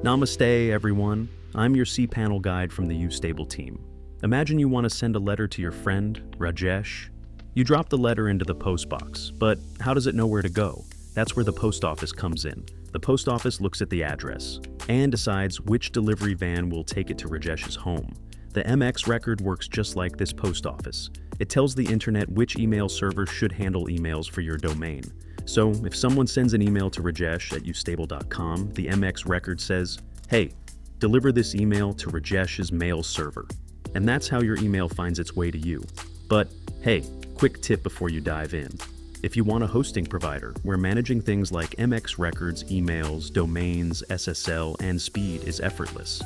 Namaste, everyone. I'm your cPanel guide from the YouStable team. Imagine you want to send a letter to your friend, Rajesh. You drop the letter into the post box, but how does it know where to go? That's where the post office comes in. The post office looks at the address and decides which delivery van will take it to Rajesh's home. The MX record works just like this post office. It tells the internet which email server should handle emails for your domain. So if someone sends an email to Rajesh at YouStable.com, the MX record says, "Hey, deliver this email to Rajesh's mail server." And that's how your email finds its way to you. But hey, quick tip before you dive in. If you want a hosting provider where managing things like MX records, emails, domains, SSL, and speed is effortless,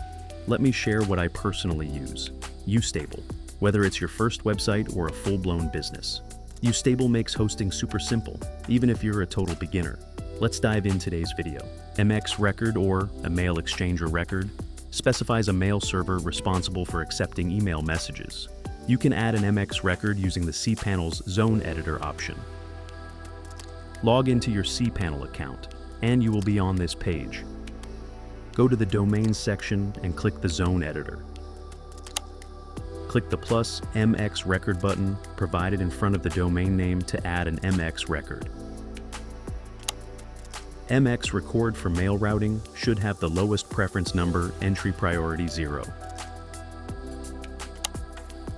let me share what I personally use. YouStable. Whether it's your first website or a full-blown business, YouStable makes hosting super simple, even if you're a total beginner. Let's dive in today's video. MX record, or a mail exchanger record, specifies a mail server responsible for accepting email messages. You can add an MX record using the cPanel's Zone Editor option. Log into your cPanel account, and you will be on this page. Go to the Domains section and click the Zone Editor. Click the plus MX record button provided in front of the domain name to add an MX record. MX record for mail routing should have the lowest preference number, entry priority 0.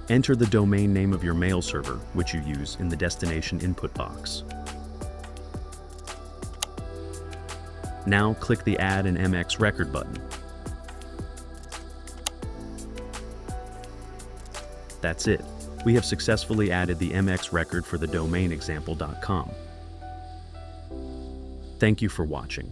Enter the domain name of your mail server, which you use, in the destination input box. Now click the Add an MX record button. That's it. We have successfully added the MX record for the domain example.com. Thank you for watching.